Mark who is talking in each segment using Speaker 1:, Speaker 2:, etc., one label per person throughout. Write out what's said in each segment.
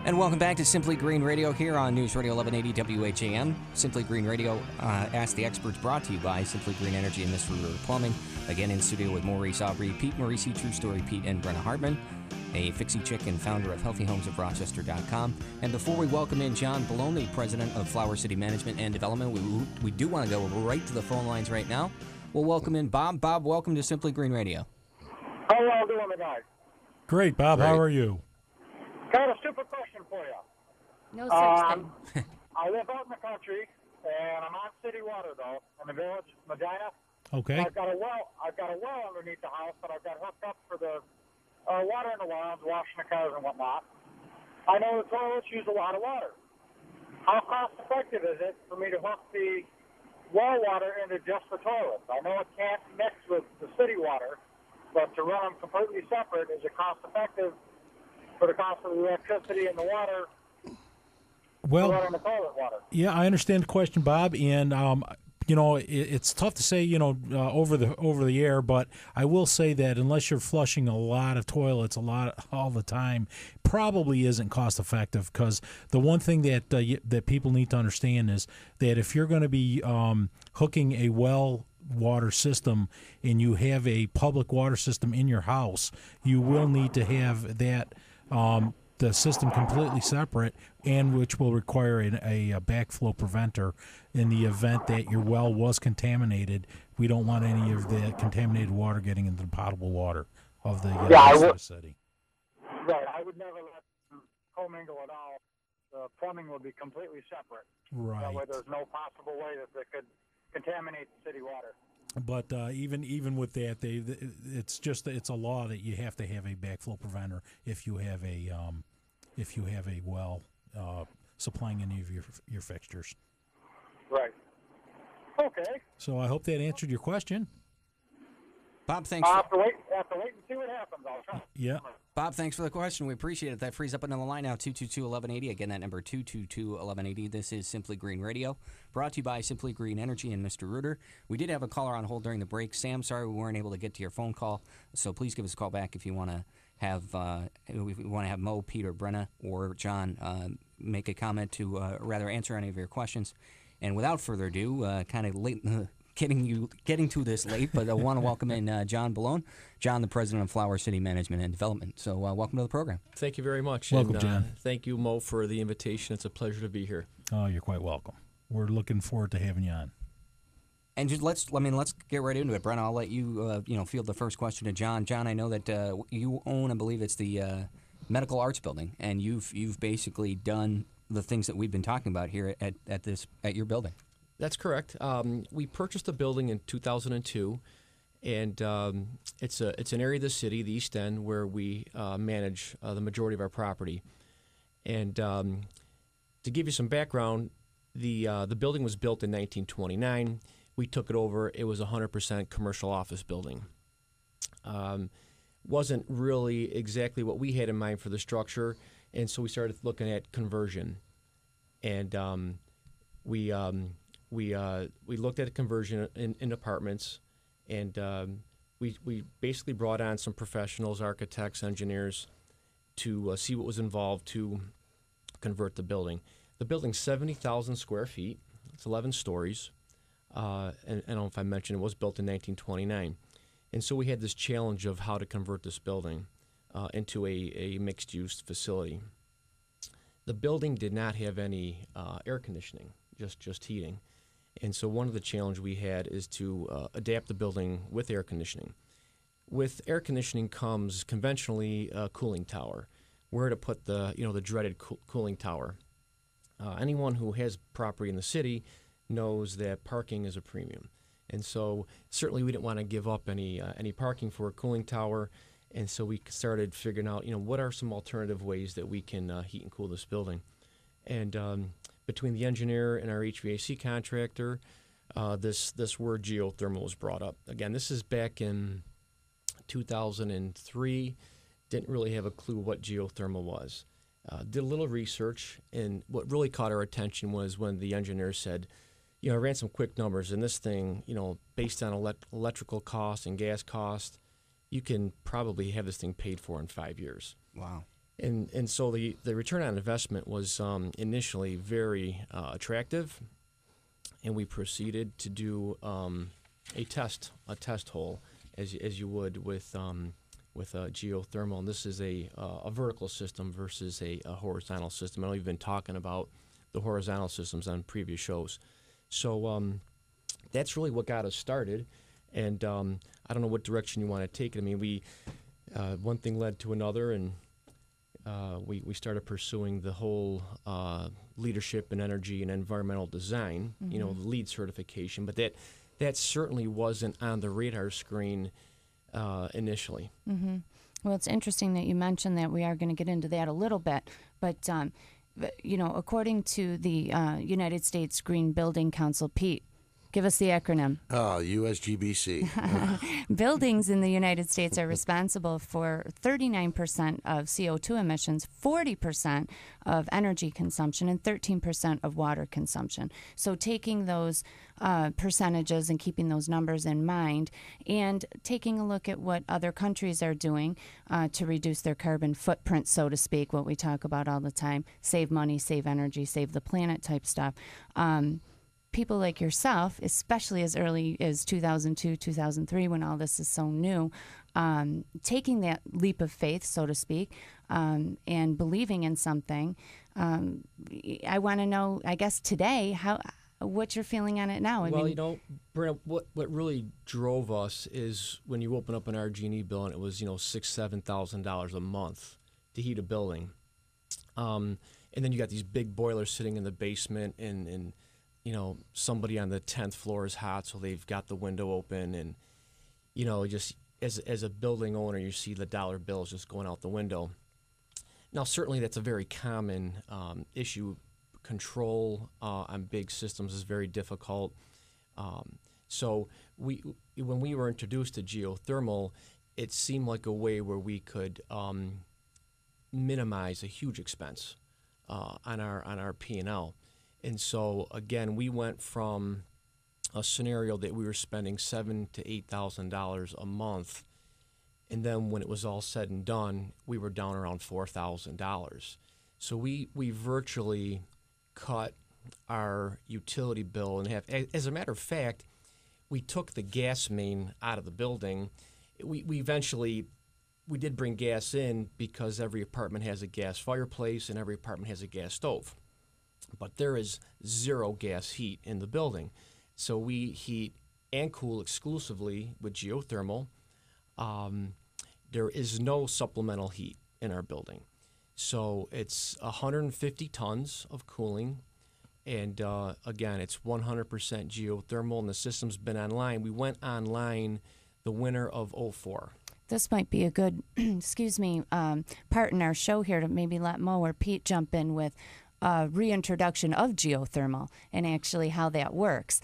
Speaker 1: And welcome back to Simply Green Radio here on News Radio 1180 WHAM. Simply Green Radio, Ask the Experts, brought to you by Simply Green Energy and Mr. Ruder Plumbing. Again, in studio with Maurice Aubrey, Pete Maurice, True Story Pete, and Brenna Hartman, a fixie chick and founder of HealthyHomesOfRochester.com. And before we welcome in John Billone, president of Flower City Management and Development, we do want to go right to the phone lines right now. We'll welcome in Bob. Bob, welcome to Simply Green Radio.
Speaker 2: How are you all doing tonight?
Speaker 3: Great, Bob. Great. How are you?
Speaker 2: Got a stupid question for you.
Speaker 4: No such thing.
Speaker 2: I live out in the country, and I'm on city water, though, in the village, Medina.
Speaker 3: Okay.
Speaker 2: I've got a well underneath the house that I've got hooked up for the water in the lawns, washing the cars and whatnot. I know the toilets use a lot of water. How cost-effective is it for me to hook the well water into just the toilets? I know it can't mix with the city water, but to run them completely separate, is it cost-effective for the cost of the electricity and the water?
Speaker 3: Well,
Speaker 2: the toilet water?
Speaker 3: Yeah, I understand the question, Bob, and it's tough to say, over the air, but I will say that unless you're flushing a lot of toilets all the time, probably isn't cost effective. Because the one thing that people need to understand is that if you're going to be hooking a well water system and you have a public water system in your house, you will need to have that the system completely separate, and which will require a backflow preventer in the event that your well was contaminated. We don't want any of the contaminated water getting into the potable water of the city.
Speaker 2: Right, I would never let them commingle at all. The plumbing would be completely separate.
Speaker 3: Right.
Speaker 2: That way there's no possible way that they could contaminate the city water.
Speaker 3: But even with that, it's a law that you have to have a backflow preventer if you have a well supplying any of your fixtures.
Speaker 2: Right. Okay.
Speaker 3: So I hope that answered your question.
Speaker 1: Bob, thanks.
Speaker 2: I'll have to wait and see what happens. I'll try.
Speaker 3: Yeah.
Speaker 1: Bob, thanks for the question. We appreciate it. That frees up another line now, 222-1180. Again, that number, 222-1180. This is Simply Green Radio, brought to you by Simply Green Energy and Mr. Ruder. We did have a caller on hold during the break. Sam, sorry we weren't able to get to your phone call, so please give us a call back if you want to have Mo, Pete, or Brenna, or John make a comment to rather answer any of your questions. And without further ado, kind of late getting to this late, but I want to welcome in John Billone. John, the president of Flower City Management and Development. So welcome to the program.
Speaker 5: Thank you very much.
Speaker 3: Welcome, John.
Speaker 5: Thank you, Mo, for the invitation. It's a pleasure to be here.
Speaker 3: Oh, you're quite welcome. We're looking forward to having you on.
Speaker 1: And just let's get right into it, Brenna. I'll let you field the first question to John. John, I know that you own, I believe it's the Medical Arts Building, and you've basically done the things that we've been talking about here at your building.
Speaker 5: That's correct. We purchased the building in 2002, and it's an area of the city, the East End, where we manage the majority of our property. And to give you some background, the building was built in 1929. We took it over. It was a 100% commercial office building. Wasn't really exactly what we had in mind for the structure, and so we started looking at conversion. And we looked at a conversion in apartments, and we basically brought on some professionals, architects, engineers, to see what was involved to convert the building. The building's 70,000 square feet. It's 11 stories. And I don't know if I mentioned it was built in 1929. And so we had this challenge of how to convert this building into a mixed-use facility. The building did not have any air conditioning, just heating. And so one of the challenges we had is to adapt the building with air conditioning. With air conditioning comes conventionally a cooling tower. Where to put the dreaded cooling tower? Anyone who has property in the city knows that parking is a premium. And so certainly we didn't want to give up any parking for a cooling tower. And so we started figuring out, what are some alternative ways that we can heat and cool this building. And between the engineer and our HVAC contractor, this word geothermal was brought up. Again, this is back in 2003. Didn't really have a clue what geothermal was. Did a little research, and what really caught our attention was when the engineer said, I ran some quick numbers, and this thing, based on electrical cost and gas cost, you can probably have this thing paid for in 5 years.
Speaker 1: Wow.
Speaker 5: And so the return on investment was initially very attractive, and we proceeded to do a test hole as you would with geothermal. And this is a vertical system versus a horizontal system. I know you've been talking about the horizontal systems on previous shows. So that's really what got us started. And I don't know what direction you want to take it. I mean, we one thing led to another, and we started pursuing the whole leadership in energy and environmental design, the LEED certification. But that certainly wasn't on the radar screen initially.
Speaker 4: Well, it's interesting that you mentioned that. We are going to get into that a little bit. But, according to the United States Green Building Council, Pete, give us the acronym.
Speaker 6: USGBC.
Speaker 4: Buildings in the United States are responsible for 39% of CO2 emissions, 40% of energy consumption, and 13% of water consumption. So taking those percentages and keeping those numbers in mind, and taking a look at what other countries are doing to reduce their carbon footprint, so to speak, what we talk about all the time, save money, save energy, save the planet type stuff. People like yourself, especially as early as 2002, 2003, when all this is so new, taking that leap of faith, so to speak, and believing in something. I want to know, I guess, today, what you're feeling on it now. I mean,
Speaker 5: Brent, what really drove us is when you open up an RG&E bill and it was, $6,000-$7,000 a month to heat a building. And then you got these big boilers sitting in the basement, and somebody on the 10th floor is hot, so they've got the window open, and just as a building owner, you see the dollar bills just going out the window. Now, certainly that's a very common issue. Control on big systems is very difficult. So when we were introduced to geothermal, it seemed like a way where we could minimize a huge expense on our P&L. And so, again, we went from a scenario that we were spending $7,000 to $8,000 a month, and then when it was all said and done, we were down around $4,000. So we virtually cut our utility bill in half. As a matter of fact, we took the gas main out of the building. We eventually did bring gas in because every apartment has a gas fireplace and every apartment has a gas stove. But there is zero gas heat in the building. So we heat and cool exclusively with geothermal. There is no supplemental heat in our building. So it's 150 tons of cooling. And again, it's 100% geothermal, and the system's been online. We went online the winter of 2004.
Speaker 4: This might be a good, part in our show here to maybe let Mo or Pete jump in with reintroduction of geothermal and actually how that works.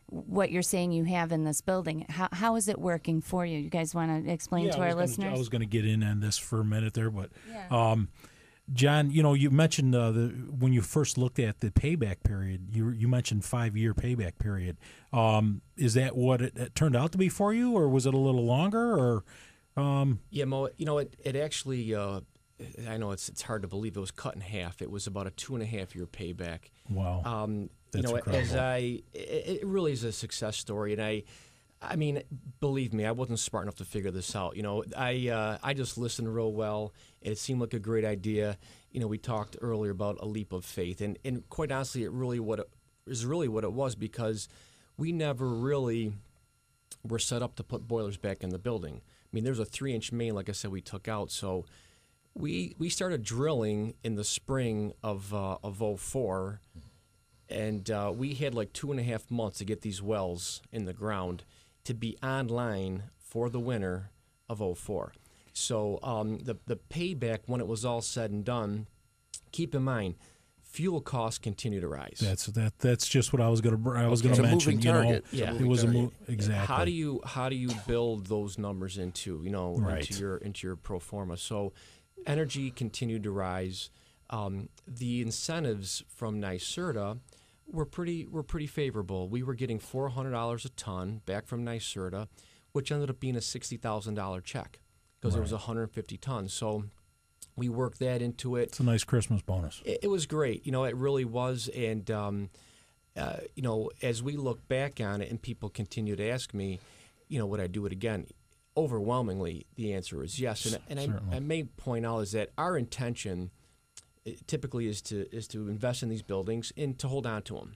Speaker 4: What you're saying you have in this building, how is it working for you? You guys want to explain to our listeners?
Speaker 3: I was going to get in on this for a minute there, but John, you mentioned when you first looked at the payback period, you mentioned 5-year payback period. Is that what it turned out to be for you, or was it a little longer? Or
Speaker 5: Yeah, Mo, it actually, I know it's hard to believe, it was cut in half. It was about a 2.5-year payback.
Speaker 3: Wow. That's incredible.
Speaker 5: It really is a success story, and I mean, believe me, I wasn't smart enough to figure this out. I just listened real well. It seemed like a great idea. We talked earlier about a leap of faith, and quite honestly, it really what it was, because we never really were set up to put boilers back in the building. I mean, there's a 3-inch main, like I said, we took out. So we started drilling in the spring of 2004, and we had like 2.5 months to get these wells in the ground to be online for the winter of 2004. So the payback, when it was all said and done, keep in mind, fuel costs continue to rise.
Speaker 3: That's just what I was going to mention.
Speaker 6: Moving target.
Speaker 5: Yeah,
Speaker 3: it was exactly.
Speaker 5: How do you build those numbers into
Speaker 3: Right.
Speaker 5: into your pro forma? So energy continued to rise. The incentives from NYSERDA were pretty favorable. We were getting $400 a ton back from NYSERDA, which ended up being a $60,000 check because there was 150 tons. So We worked that into it.
Speaker 3: It's a nice Christmas bonus.
Speaker 5: It was great. It really was. And, as we look back on it and people continue to ask me, would I do it again? Overwhelmingly, the answer is yes. And I may point out is that our intention typically is to invest in these buildings and to hold on to them.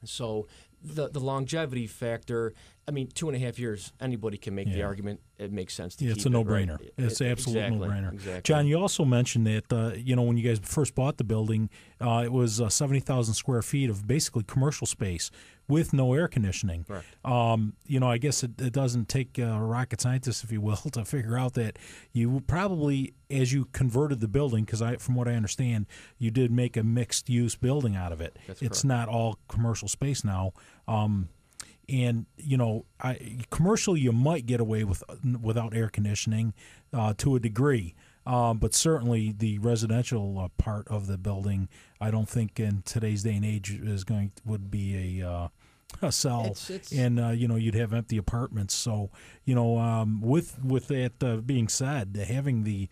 Speaker 5: So the longevity factor, 2.5 years, anybody can make the argument. It makes sense to keep
Speaker 3: it's a no-brainer.
Speaker 5: Right?
Speaker 3: It's an absolute no-brainer.
Speaker 5: Exactly.
Speaker 3: John, you also mentioned that, when you guys first bought the building, it was 70,000 square feet of basically commercial space with no air conditioning.
Speaker 5: Correct.
Speaker 3: I guess it doesn't take a rocket scientist, if you will, to figure out that you probably, as you converted the building, because from what I understand, you did make a mixed-use building out of it.
Speaker 5: That's
Speaker 3: it's
Speaker 5: correct.
Speaker 3: not all commercial space now. And commercial you might get away without air conditioning to a degree, but certainly the residential part of the building, I don't think in today's day and age would be a sell. And you'd have empty apartments. So with that being said, having the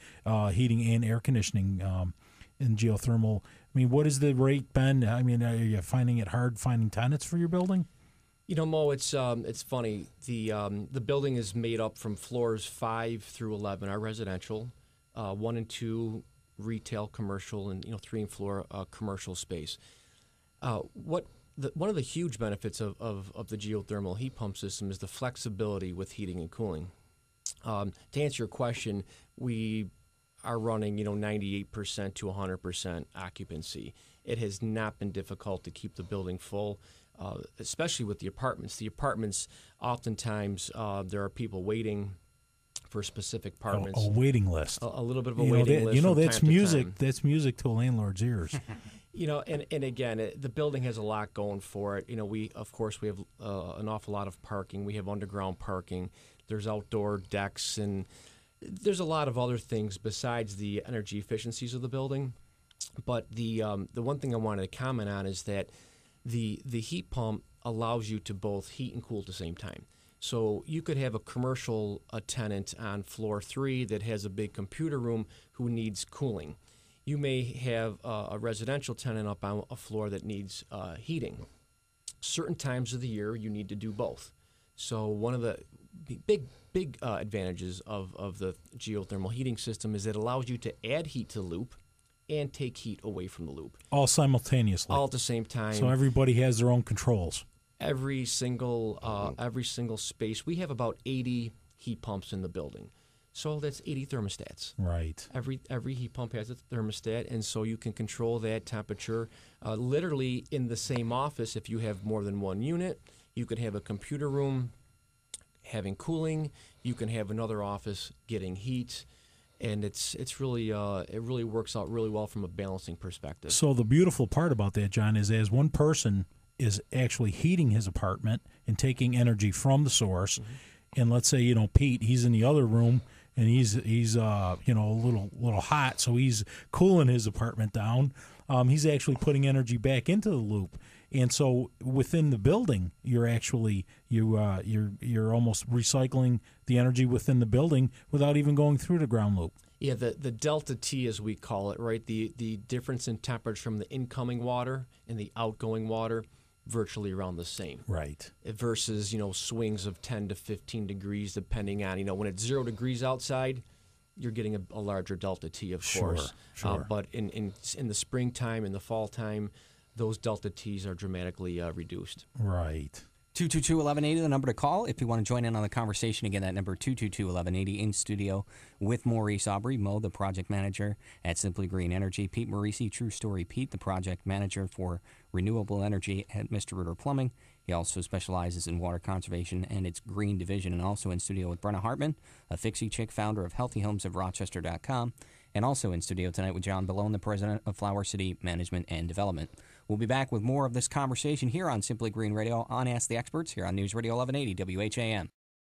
Speaker 3: heating and air conditioning in geothermal, what has the rate been? Are you finding it hard finding tenants for your building?
Speaker 5: Mo, it's funny. The building is made up from floors 5 through 11 are residential, 1 and 2 retail, commercial, and 3 and 4 commercial space. One of the huge benefits of the geothermal heat pump system is the flexibility with heating and cooling. To answer your question, we are running 98% to 100% occupancy. It has not been difficult to keep the building full. Especially with the apartments. The apartments, oftentimes, there are people waiting for specific apartments.
Speaker 3: A waiting list.
Speaker 5: A little bit of a waiting list.
Speaker 3: That's music. That's music to a landlord's ears.
Speaker 5: And again, the building has a lot going for it. We have an awful lot of parking. We have underground parking. There's outdoor decks, and there's a lot of other things besides the energy efficiencies of the building. But the one thing I wanted to comment on is that the heat pump allows you to both heat and cool at the same time. So you could have a commercial tenant on floor 3 that has a big computer room who needs cooling. You may have a residential tenant up on a floor that needs heating. Certain times of the year, you need to do both. So one of the big advantages of the geothermal heating system is it allows you to add heat to the loop and take heat away from the loop.
Speaker 3: All simultaneously.
Speaker 5: All at the same time.
Speaker 3: So everybody has their own controls.
Speaker 5: Every single space. We have about 80 heat pumps in the building. So that's 80 thermostats.
Speaker 3: Right.
Speaker 5: Every heat pump has a thermostat, and so you can control that temperature literally in the same office. If you have more than one unit, you could have a computer room having cooling. You can have another office getting heat. And it really works out really well from a balancing perspective.
Speaker 3: So the beautiful part about that, John, is as one person is actually heating his apartment and taking energy from the source, and let's say Pete, he's in the other room and he's a little hot, so he's cooling his apartment down. He's actually putting energy back into the loop. And so within the building, you're actually you're almost recycling the energy within the building without even going through the ground loop.
Speaker 5: Yeah, the delta T, as we call it, right? The difference in temperature from the incoming water and the outgoing water, virtually around the same.
Speaker 3: Right.
Speaker 5: Versus swings of 10 to 15 degrees, depending on when it's 0 degrees outside, you're getting a larger delta T, of course.
Speaker 3: Sure.
Speaker 5: But in the springtime, in the fall time, those delta T's are dramatically reduced.
Speaker 3: Right.
Speaker 1: 222-1180, the number to call if you want to join in on the conversation. Again, that number 222-1180 in studio with Maurice Aubry, Mo, the project manager at Simply Green Energy, Pete Maurice, True Story Pete, the project manager for renewable energy at Mr. Rooter Plumbing. He also specializes in water conservation and its green division, and also in studio with Brenna Hartman, a fixie chick, founder of HealthyHomesOfRochester.com, and also in studio tonight with John Billone, the president of Flower City Management and Development. We'll be back with more of this conversation here on Simply Green Radio on Ask the Experts here on News Radio 1180 WHAM.